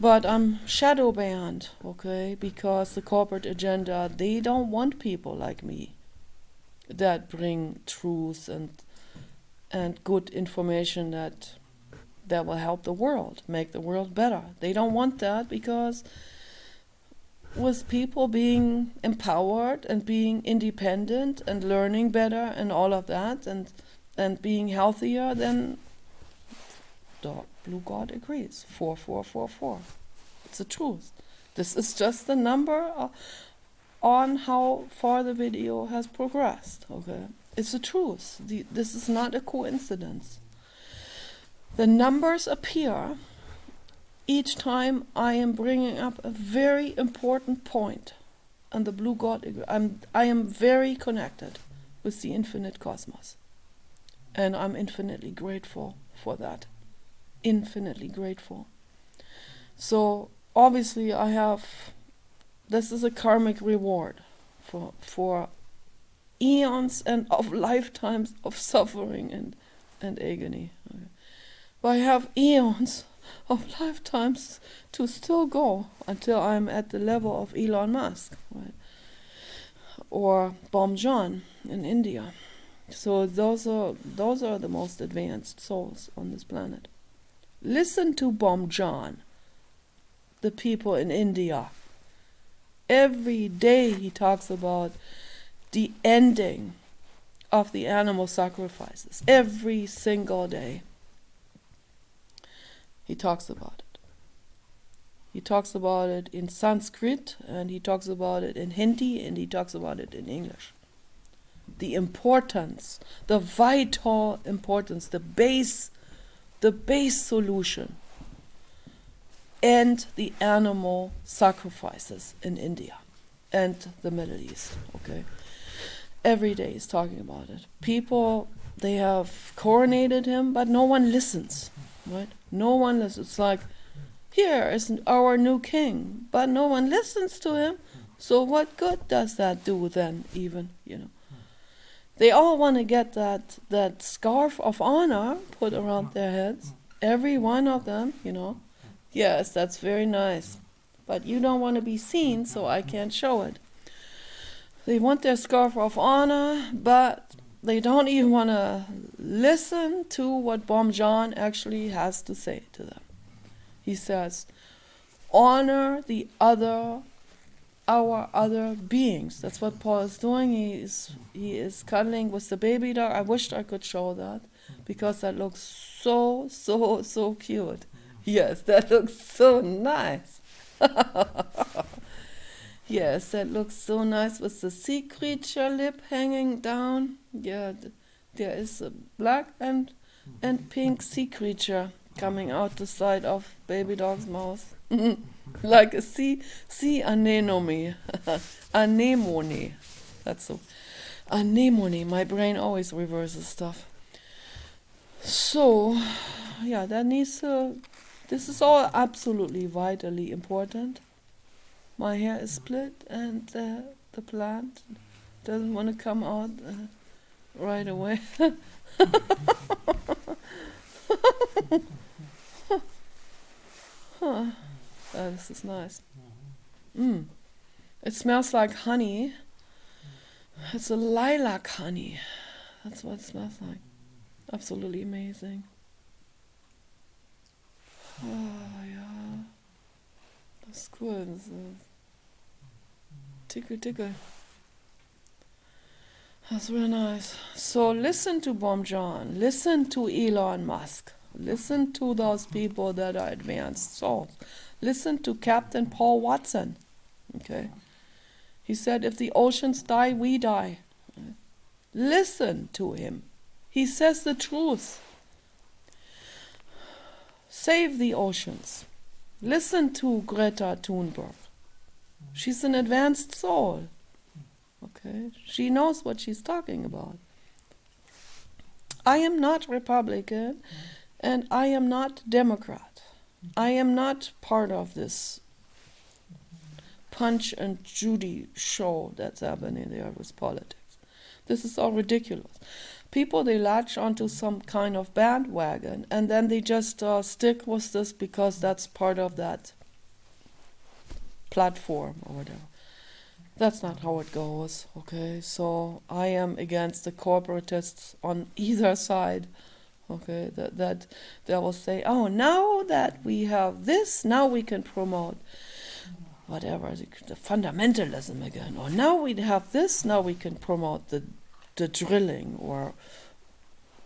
But I'm shadow banned, okay, because the corporate agenda, they don't want people like me that bring truth and good information that will help the world, make the world better. They don't want that because with people being empowered and being independent and learning better and all of that and being healthier, then the blue god agrees. 4444. It's the truth. This is just the number on how far the video has progressed. Okay, it's the truth. This is not a coincidence. The numbers appear each time I am bringing up a very important point, and the blue god. I am very connected with the infinite cosmos, and I'm infinitely grateful for that. Infinitely grateful. So obviously, this is a karmic reward for eons and of lifetimes of suffering and agony. Okay. But I have eons of lifetimes to still go until I'm at the level of Elon Musk, right? Or Bom John in India. So those are the most advanced souls on this planet. Listen to Bom John, the people in India. Every day he talks about the ending of the animal sacrifices. Every single day he talks about it. He talks about it in Sanskrit, and he talks about it in Hindi, and he talks about it in English. The importance, the vital importance, the base solution, and the animal sacrifices in India and the Middle East. Okay, every day he's talking about it. People, they have coronated him, but no one listens. Right? No one listens. It's like, here is our new king, but no one listens to him. So what good does that do then? Even, they all want to get that scarf of honor put around their heads. Every one of them, Yes, that's very nice, but you don't want to be seen, so I can't show it. They want their scarf of honor, but they don't even want to listen to what Bom John actually has to say to them. He says, honor our other beings. That's what Paul is doing. He is cuddling with the baby dog. I wished I could show that, because that looks so cute. Yes, that looks so nice. Yes, that looks so nice with the sea creature lip hanging down. Yeah, there is a black and pink sea creature coming out the side of baby dog's mouth. Like a sea anemone. Anemone. That's so. Anemone. My brain always reverses stuff. So, yeah, this is all absolutely vitally important. My hair is split, and the plant doesn't want to come out right away. This is nice. It smells like honey. It's a lilac honey. That's what it smells like. Absolutely amazing. Oh, yeah. That's cool. That's tickle. That's real nice. So listen to Bom John. Listen to Elon Musk. Listen to those people that are advanced souls. Listen to Captain Paul Watson. Okay? He said, if the oceans die, we die. Listen to him. He says the truth. Save the oceans. Listen to Greta Thunberg. She's an advanced soul. Okay? She knows what she's talking about. I am not Republican, and I am not Democrat. I am not part of this Punch and Judy show that's happening there with politics. This is all ridiculous. People, they latch onto some kind of bandwagon, and then they just stick with this because that's part of that platform or whatever. That's not how it goes, okay? So I am against the corporatists on either side, okay? That they will say, oh, now that we have this, now we can promote whatever, the fundamentalism again. Or now we have this, now we can promote the drilling or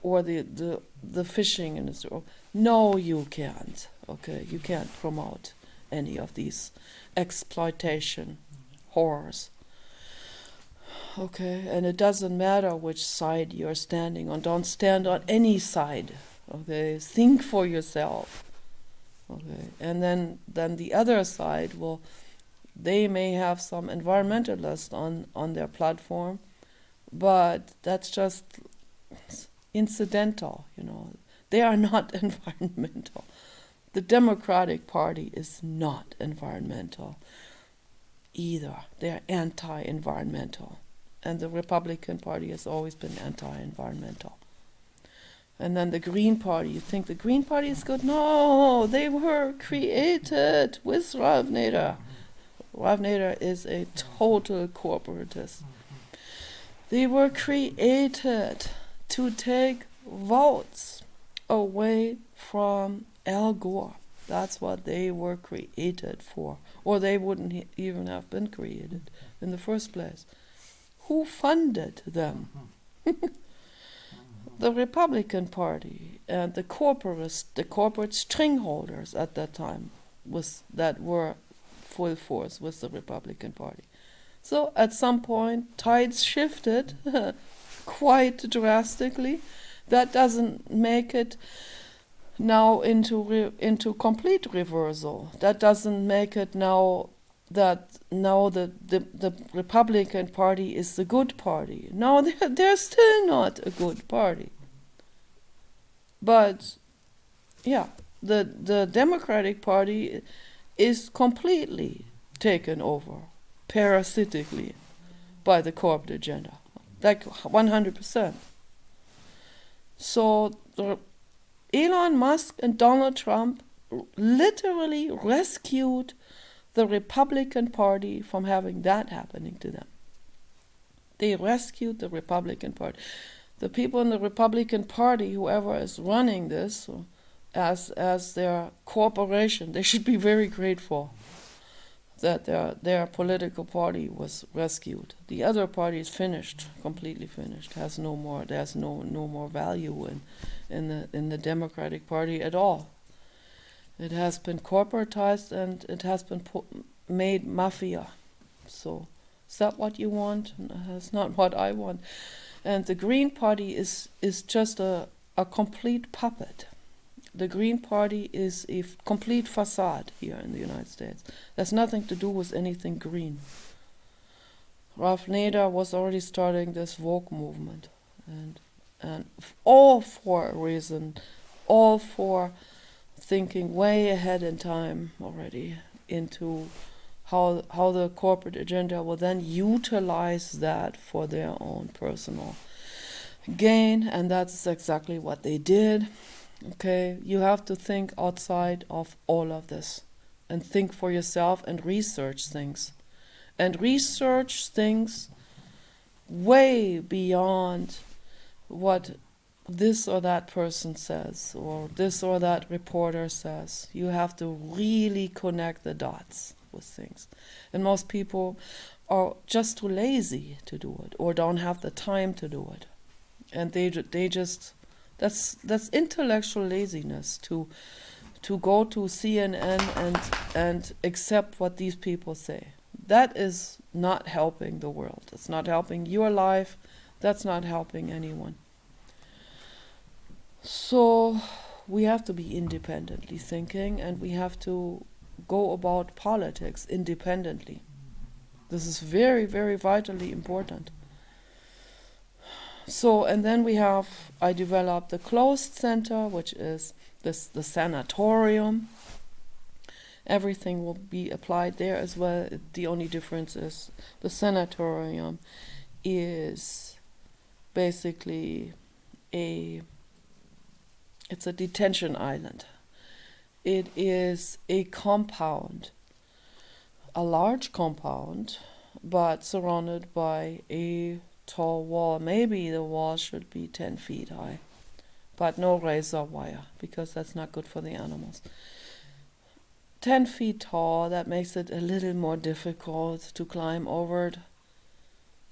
or the fishing industry. No, you can't. Okay, you can't promote any of these exploitation horrors. Okay, and it doesn't matter which side you're standing on. Don't stand on any side. Okay, think for yourself. Okay, and then the other side, well, they may have some environmentalists on their platform, but that's just incidental, you know. They are not environmental. The Democratic Party is not environmental either. They're anti-environmental. And the Republican Party has always been anti-environmental. And then the Green Party, you think the Green Party is good? No, they were created with Ralph Nader. Ralph Nader is a total corporatist. They were created to take votes away from Al Gore. That's what they were created for. Or they wouldn't even have been created in the first place. Who funded them? The Republican Party and the corporate stringholders at that time that were full force with the Republican Party. So at some point, tides shifted quite drastically. That doesn't make it now into complete reversal. That doesn't make it now that the Republican Party is the good party. No, they're still not a good party. But yeah, the Democratic Party is completely taken over parasitically by the corporate agenda, like 100%. So Elon Musk and Donald Trump literally rescued the Republican Party from having that happening to them. They rescued the Republican Party. The people in the Republican Party, whoever is running this as their corporation, they should be very grateful that their political party was rescued. The other party is finished, completely finished. There's no more value in the Democratic Party at all. It has been corporatized and it has been made mafia. So is that what you want? That's not what I want. And the Green Party is just a complete puppet. The Green Party is a complete facade here in the United States. There's nothing to do with anything green. Ralph Nader was already starting this woke movement, and all for a reason, all for thinking way ahead in time already into how the corporate agenda will then utilize that for their own personal gain, and that's exactly what they did. Okay, you have to think outside of all of this and think for yourself and research things. And research things way beyond what this or that person says or this or that reporter says. You have to really connect the dots with things. And most people are just too lazy to do it or don't have the time to do it. And they just... That's intellectual laziness to go to CNN and accept what these people say. That is not helping the world. It's not helping your life. That's not helping anyone. So we have to be independently thinking, and we have to go about politics independently. This is very, very vitally important. So, and then I developed the closed center, which is the sanatorium. Everything will be applied there as well. The only difference is the sanatorium is basically it's a detention island. It is a compound, a large compound, but surrounded by a tall wall. Maybe the wall should be 10 feet high, but no razor wire, because that's not good for the animals. 10 feet tall, that makes it a little more difficult to climb over it.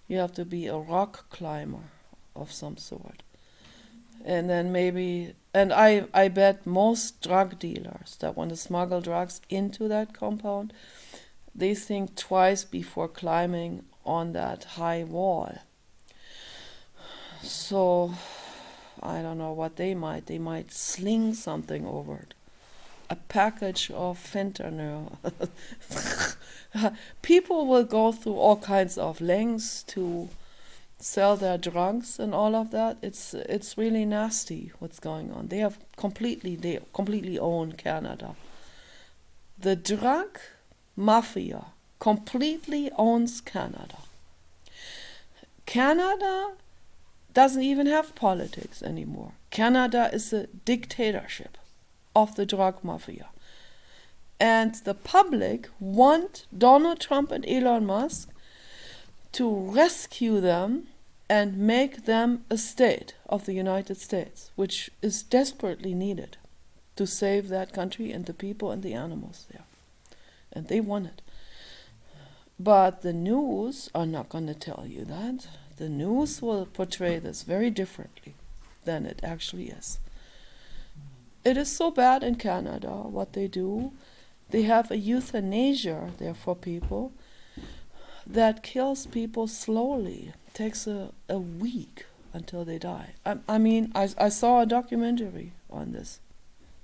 You have to be a rock climber of some sort. And then maybe, and I bet most drug dealers that want to smuggle drugs into that compound, they think twice before climbing on that high wall. So I don't know what they might sling something over it. A package of fentanyl. People will go through all kinds of lengths to sell their drugs and all of that. It's really nasty what's going on. They completely own Canada. The drug mafia completely owns Canada. Canada doesn't even have politics anymore. Canada is a dictatorship of the drug mafia. And the public want Donald Trump and Elon Musk to rescue them and make them a state of the United States, which is desperately needed to save that country and the people and the animals there. And they want it. But the news are not going to tell you that. The news will portray this very differently than it actually is. It is so bad in Canada what they do. They have a euthanasia there for people that kills people slowly. It takes a week until they die. I saw a documentary on this.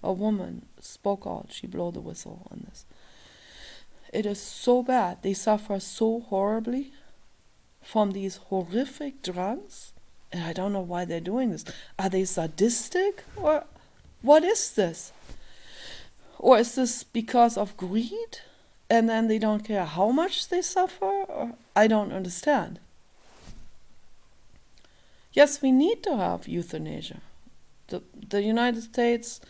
A woman spoke out. She blew the whistle on this. It is so bad. They suffer so horribly from these horrific drugs. And I don't know why they're doing this. Are they sadistic? Or what is this? Or is this because of greed? And then they don't care how much they suffer? Or I don't understand. Yes, we need to have euthanasia. The United States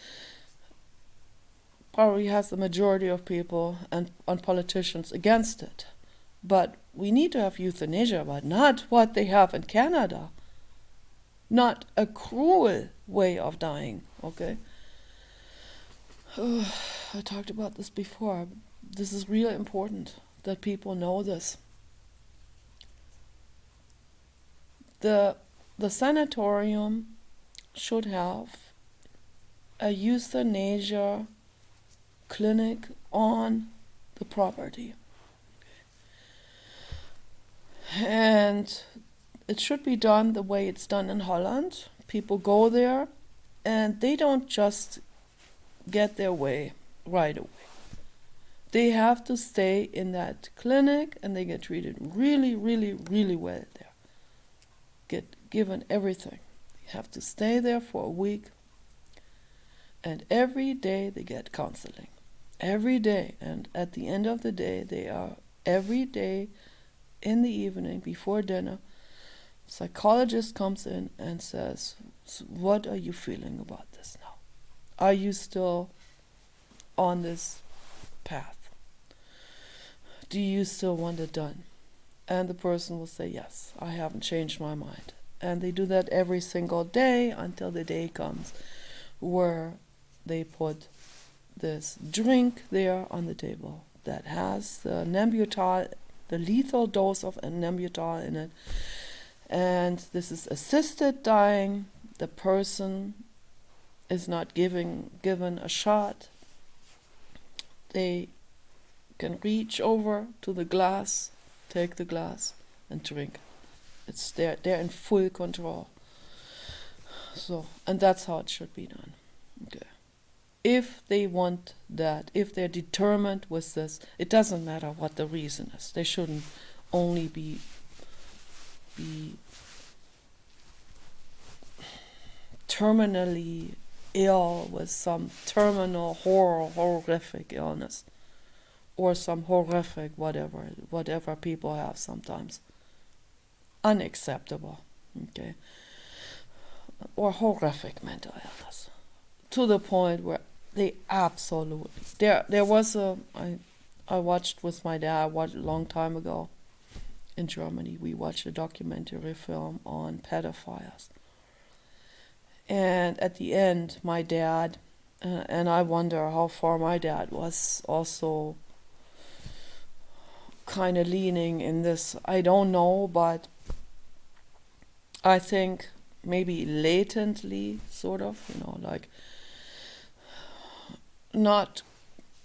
probably has the majority of people and politicians against it. But we need to have euthanasia, but not what they have in Canada. Not a cruel way of dying, okay? I talked about this before. This is really important that people know this. The sanatorium should have a euthanasia clinic on the property. And it should be done the way it's done in Holland. People go there and they don't just get their way right away. They have to stay in that clinic and they get treated really, really, really well there. Get given everything. They have to stay there for a week. And every day they get counseling. Every day. And at the end of the day, they are every day in the evening before dinner, psychologist comes in and says, what are you feeling about this now? Are you still on this path? Do you still want it done? And the person will say, yes, I haven't changed my mind. And they do that every single day until the day comes where they put this drink there on the table that has the Nembutal, the lethal dose of Nembutal in it. And this is assisted dying. The person is not given a shot. They can reach over to the glass, take the glass, and drink. It's they're in full control. So, and that's how it should be done. Okay. If they want that, if they're determined with this, it doesn't matter what the reason is. They shouldn't only be terminally ill with some terminal horrific illness, or some horrific whatever people have sometimes. Unacceptable, okay? Or horrific mental illness, to the point where they absolutely there was I watched with my dad a long time ago in Germany. We watched a documentary film on pedophiles. And at the end, my dad, and I wonder how far my dad was also kind of leaning in this. I don't know, but I think maybe latently, sort of, like not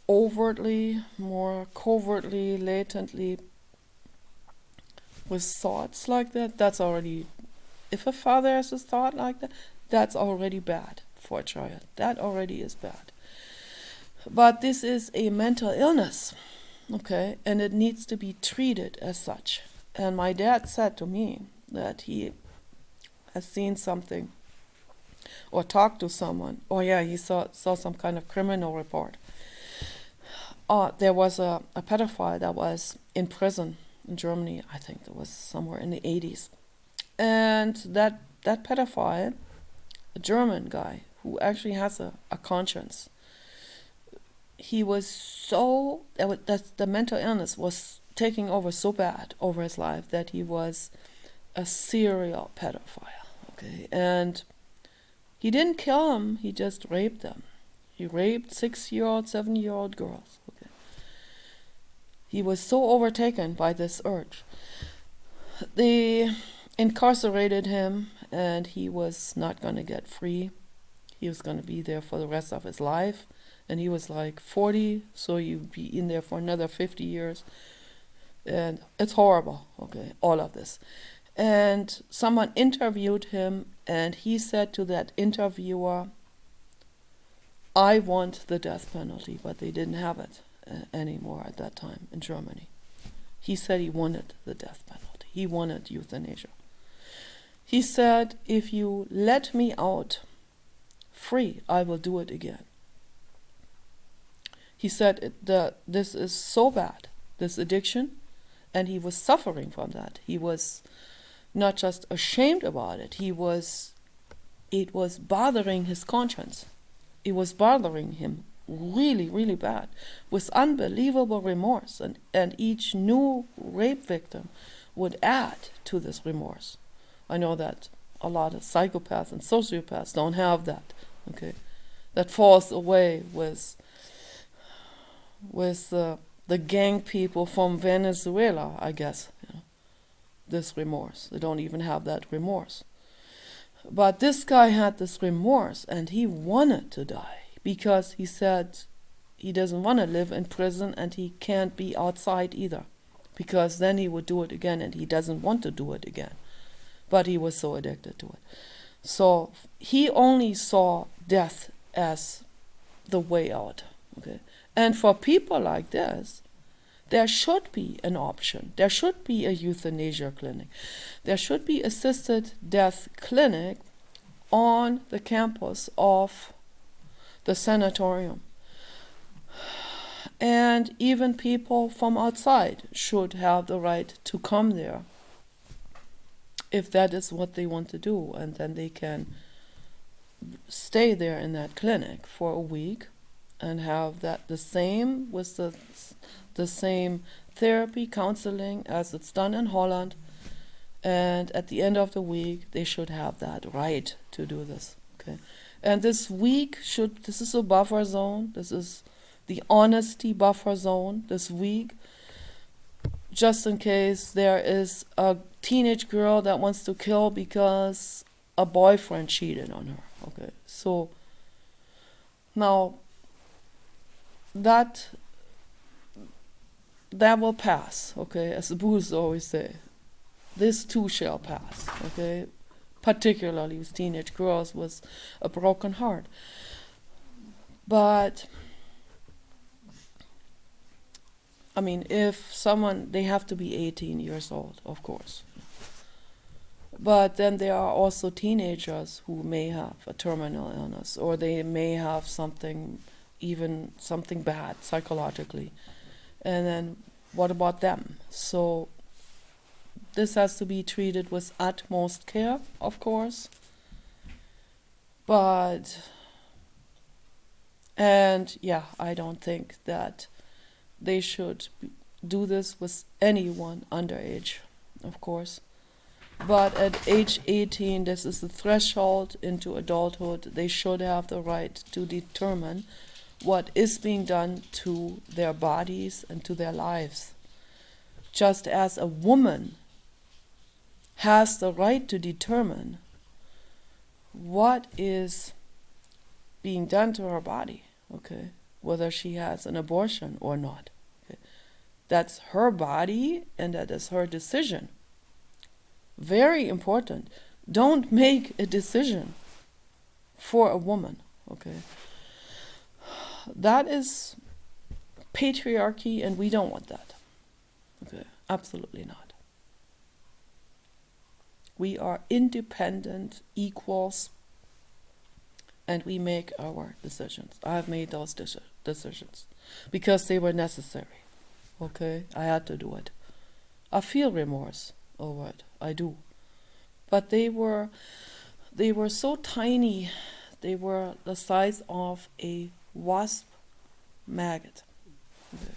overtly, more covertly, latently, with thoughts like that. That's already, if a father has a thought like that, that's already bad for a child. That already is bad. But this is a mental illness, okay, and it needs to be treated as such. And my dad said to me that he has seen something or talked to someone, he saw some kind of criminal report. There was a pedophile that was in prison in Germany. I think it was somewhere in the 80s. And that pedophile, a German guy who actually has a conscience, he was the mental illness was taking over so bad over his life that he was a serial pedophile. Okay, and he didn't kill them, he just raped them. He raped 6-year-old, 7-year-old girls. Okay. He was so overtaken by this urge. They incarcerated him, and he was not going to get free. He was going to be there for the rest of his life. And he was like 40, so you'd be in there for another 50 years. And it's horrible, okay, all of this. And someone interviewed him, and he said to that interviewer, I want the death penalty, but they didn't have it anymore at that time in Germany. He said he wanted the death penalty. He wanted euthanasia. He said, if you let me out free, I will do it again. He said this is so bad, this addiction, and he was suffering from that. He was not just ashamed about it, it was bothering his conscience. It was bothering him really, really bad, with unbelievable remorse, and each new rape victim would add to this remorse. I know that a lot of psychopaths and sociopaths don't have that, okay? That falls away with the gang people from Venezuela, I guess, this remorse. They don't even have that remorse. But this guy had this remorse, and he wanted to die because he said he doesn't want to live in prison, and he can't be outside either, because then he would do it again, and he doesn't want to do it again. But he was so addicted to it. So he only saw death as the way out, okay? And for people like this, there should be an option. There should be a euthanasia clinic. There should be assisted death clinic on the campus of the sanatorium. And even people from outside should have the right to come there if that is what they want to do. And then they can stay there in that clinic for a week and have that the same with the same therapy, counseling as it's done in Holland. And at the end of the week, they should have that right to do this. Okay, and this week this is a buffer zone. This is the honesty buffer zone. This week, just in case there is a teenage girl that wants to kill because a boyfriend cheated on her. Okay, so now that will pass, okay, as the Buddhists always say. This too shall pass, okay, particularly with teenage girls with a broken heart. But I mean, if someone, they have to be 18 years old, of course. But then there are also teenagers who may have a terminal illness, or they may have something bad psychologically. And then what about them? So this has to be treated with utmost care, of course. I don't think that they should do this with anyone underage, of course. But at age 18, this is the threshold into adulthood. They should have the right to determine what is being done to their bodies and to their lives. Just as a woman has the right to determine what is being done to her body, okay, whether she has an abortion or not. Okay? That's her body and that is her decision. Very important. Don't make a decision for a woman, okay? That is patriarchy and we don't want that. Okay, absolutely not. We are independent equals and we make our decisions. I have made those decisions because they were necessary. Okay, I had to do it. I feel remorse over it. I do. But they were so tiny. They were the size of a wasp maggot. Okay.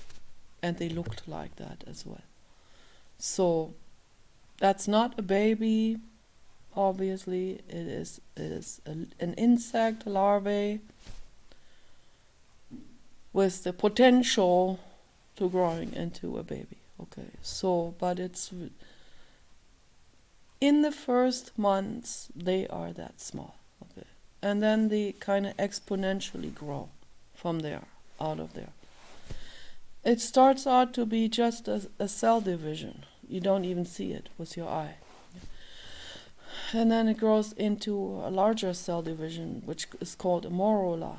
And they looked like that as well. So that's not a baby. Obviously, it is an insect larvae with the potential to growing into a baby. Okay, so but it's in the first months they are that small. Okay, and then they kind of exponentially grow from there, out of there. It starts out to be just a cell division. You don't even see it with your eye. And then it grows into a larger cell division, which is called a morula.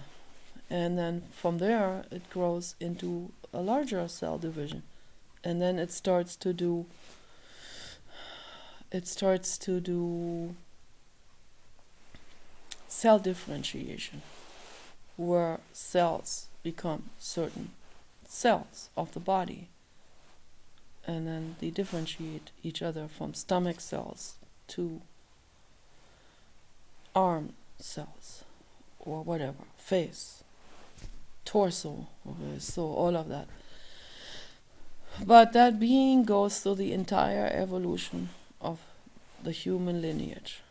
And then from there, it grows into a larger cell division. And then it starts to do cell differentiation, where cells become certain cells of the body. And then they differentiate each other from stomach cells to arm cells or whatever, face, torso, okay, so all of that. But that being goes through the entire evolution of the human lineage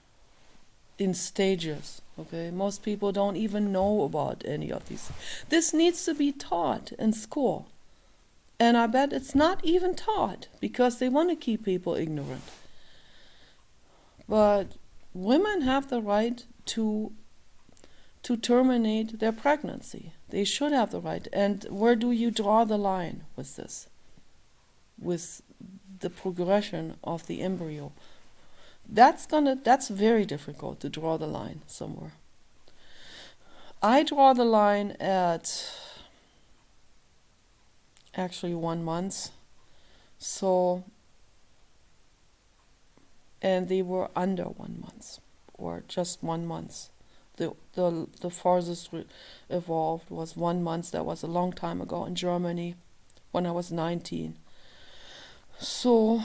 in stages, okay? Most people don't even know about any of these. This needs to be taught in school. And I bet it's not even taught because they want to keep people ignorant. But women have the right to terminate their pregnancy. They should have the right. And where do you draw the line with this? With the progression of the embryo. That's very difficult to draw the line somewhere. I draw the line at actually 1 month. So, and they were under 1 month or just 1 month. The farthest evolved was 1 month. That was a long time ago in Germany when I was 19. So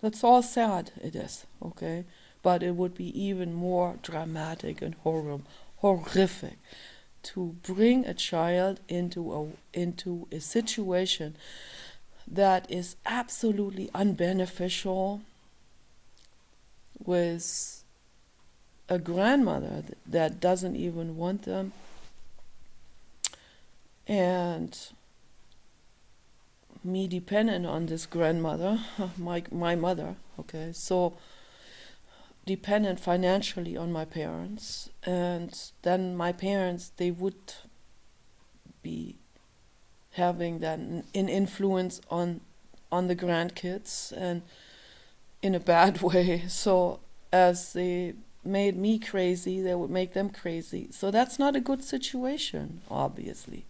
that's all sad, it is, okay? But it would be even more dramatic and horrific to bring a child into a situation that is absolutely unbeneficial with a grandmother that doesn't even want them, and me dependent on this grandmother, my mother, okay, so dependent financially on my parents, and then my parents, they would be having then an influence on the grandkids and in a bad way. So as they made me crazy, they would make them crazy. So that's not a good situation, obviously.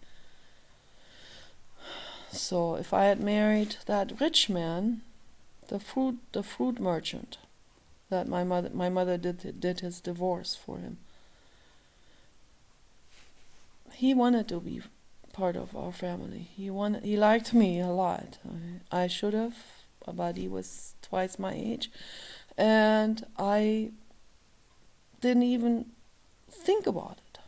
So if I had married that rich man, the fruit merchant, that my mother did his divorce for him. He wanted to be part of our family. He liked me a lot. I should have, but he was twice my age, and I didn't even think about it.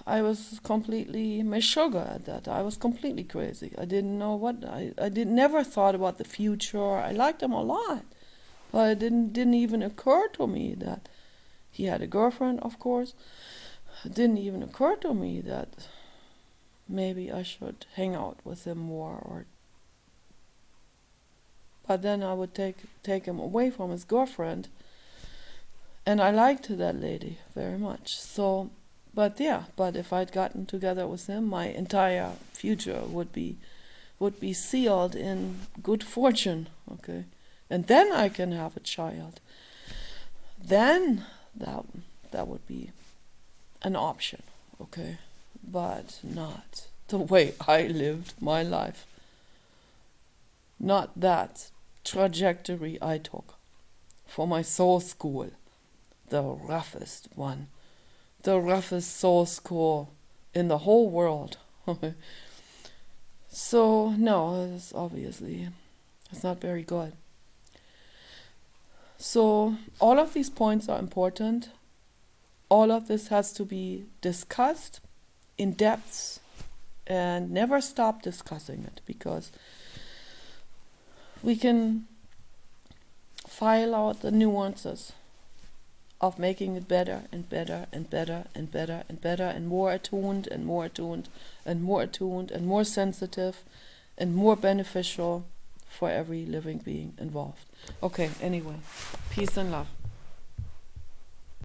I was completely meshuggah at that. I was completely crazy. I didn't know what I never thought about the future. I liked him a lot, but it didn't even occur to me that he had a girlfriend. Of course, it didn't even occur to me that maybe I should hang out with him more. But then I would take him away from his girlfriend, And I liked that lady very much. So, but if I'd gotten together with him, my entire future would be sealed in good fortune, okay? And then I can have a child. Then that would be an option, okay? But not the way I lived my life. Not that trajectory I took for my soul school. The roughest one. The roughest soul school in the whole world. So, no, it's not very good. So, all of these points are important. All of this has to be discussed in depth and never stop discussing it, because we can file out the nuances of making it better and better and better and better and better and more attuned and more attuned and more attuned and more sensitive and more beneficial for every living being involved. Okay, anyway, peace and love.